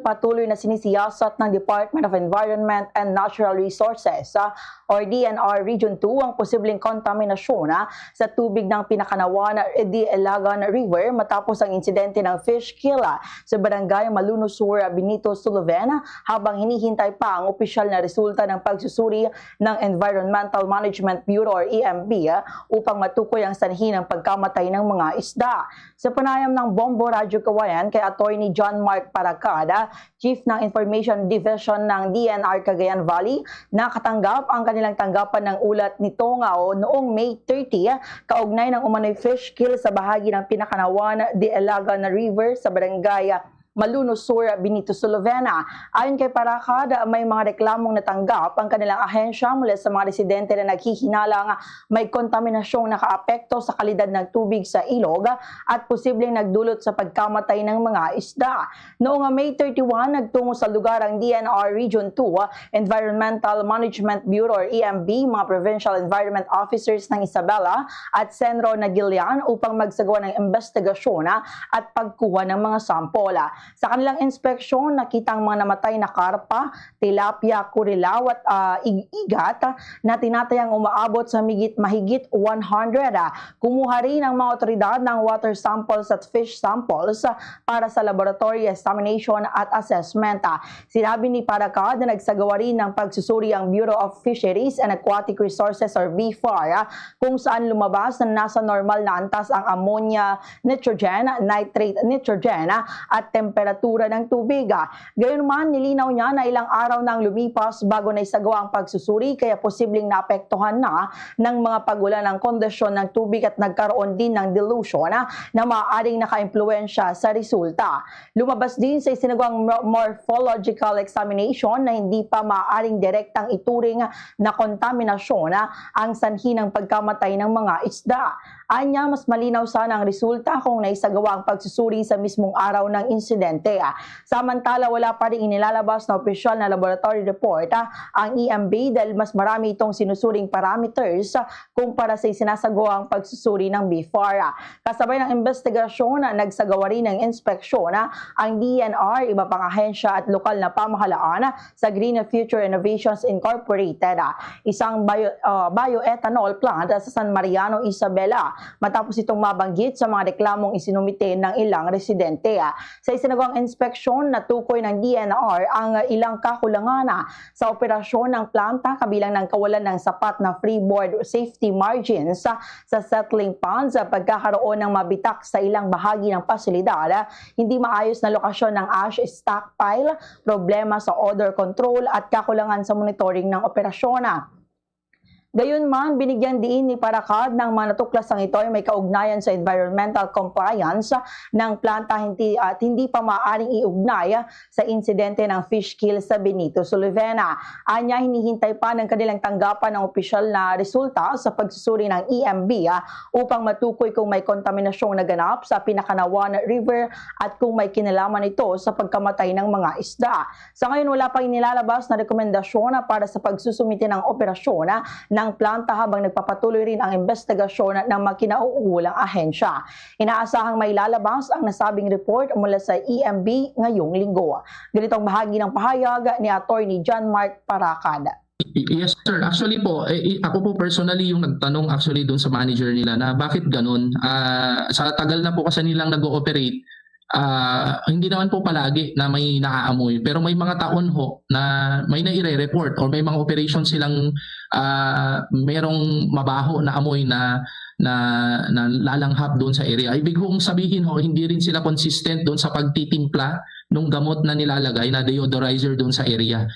Patuloy na sinisiyasat ng Department of Environment and Natural Resources or DNR Region 2 ang posibleng kontaminasyon sa tubig ng Pinakanawan de Ilagan River matapos ang insidente ng fish kill sa barangay Maluno Sur, Benito Suluven, habang hinihintay pa ang opisyal na resulta ng pagsusuri ng Environmental Management Bureau or EMB upang matukoy ang sanhi ng pagkamatay ng mga isda. Sa panayam ng Bombo Radyo Kawayan kay Attorney John Mark Paracada, Chief ng Information Division ng DNR Cagayan Valley, nakatanggap ang kanilang tanggapan ng ulat nito noong May 30 kaugnay ng umano'y fish kill sa bahagi ng Pinakanawan de Ilagan River sa barangay Maluno Sur, Benito Suluven. Ayon kay Paracada, may mga reklamong natanggap ang kanilang ahensya mula sa mga residente na naghihinalang may kontaminasyong nakaapekto sa kalidad ng tubig sa ilog at posibleng nagdulot sa pagkamatay ng mga isda. Noong May 31, nagtungo sa lugar ang DNR Region 2, Environmental Management Bureau or EMB, mga Provincial Environment Officers ng Isabela at Senro Nagilian upang magsagawa ng investigasyon at pagkuha ng mga sampola. Sa kanilang inspeksyon, nakitang mga namatay na karpa, tilapia, kurilaw at igat na tinatayang umaabot sa mahigit 100. Kumuha rin ang mga otoridad ng water samples at fish samples para sa laboratory examination at assessment. Sinabi ni Paracad na nagsagawa rin ng pagsusuri ang Bureau of Fisheries and Aquatic Resources or BFAR kung saan lumabas na nasa normal na antas ang ammonia, nitrogen, nitrate, nitrogen at temperatura ng tubig. Gayunman, nilinaw niya na ilang araw nang lumipas bago na isagawa ang pagsusuri kaya posibleng naapektuhan na ng mga pagulan ng kondisyon ng tubig at nagkaroon din ng dilution na maaaring naka-impluwensya sa resulta. Lumabas din sa isinagawang morphological examination na hindi pa maaaring direktang ituring na kontaminasyon ang sanhi ng pagkamatay ng mga isda. Anya, mas malinaw sana ang resulta kung naisagawa ang pagsusuri sa mismong araw ng insidente. Samantala, wala pa rin inilalabas na opisyal na laboratory report ang EMB dahil mas marami itong sinusuring parameters kumpara sa isinasagawa ang pagsusuri ng BFAR. Kasabay ng investigasyon, nagsagawa rin ng inspeksyon ang DNR, iba pang ahensya at lokal na pamahalaan sa Green Future Innovations Incorporated, isang bioethanol plant sa San Mariano, Isabela, matapos itong mabanggit sa mga reklamong isinumite ng ilang residente. Sa isinagawang inspeksyon, natukoy ng DNR ang ilang kakulangan sa operasyon ng planta kabilang ng kawalan ng sapat na freeboard safety margins sa settling ponds, pagkakaroon ng mabitak sa ilang bahagi ng pasilidad, hindi maayos na lokasyon ng ash stockpile, problema sa odor control at kakulangan sa monitoring ng operasyon. Gayunman, binigyan din ni Paracad ng mga natuklasang ito ay may kaugnayan sa environmental compliance ng planta at hindi pa maaaring iugnay sa insidente ng fish kill sa Benito Suluven. Anya, hinihintay pa ng kanilang tanggapan ng opisyal na resulta sa pagsusuri ng EMB upang matukoy kung may kontaminasyong naganap sa Pinakanawan River at kung may kinalaman ito sa pagkamatay ng mga isda. Sa ngayon, wala pang inilalabas na rekomendasyon para sa pagsusumite ng operasyon ng planta habang nagpapatuloy rin ang investigasyon ng mga kinauukulang ahensya. Inaasahang may lalabas ang nasabing report mula sa EMB ngayong linggo. Ganitong bahagi ng pahayag ni Attorney John Mark Paracada. Yes sir, actually po, ako po personally yung nagtanong actually doon sa manager nila na bakit ganun. Sa tagal na po kasi nilang nag-ooperate, hindi naman po palagi na may naaamoy, pero may mga taon ho na may naire-report or may mga operation silang merong mabaho na amoy na lalanghap doon sa area. Ibig kong sabihin ho, hindi rin sila consistent doon sa pagtitimpla ng gamot na nilalagay na deodorizer doon sa area.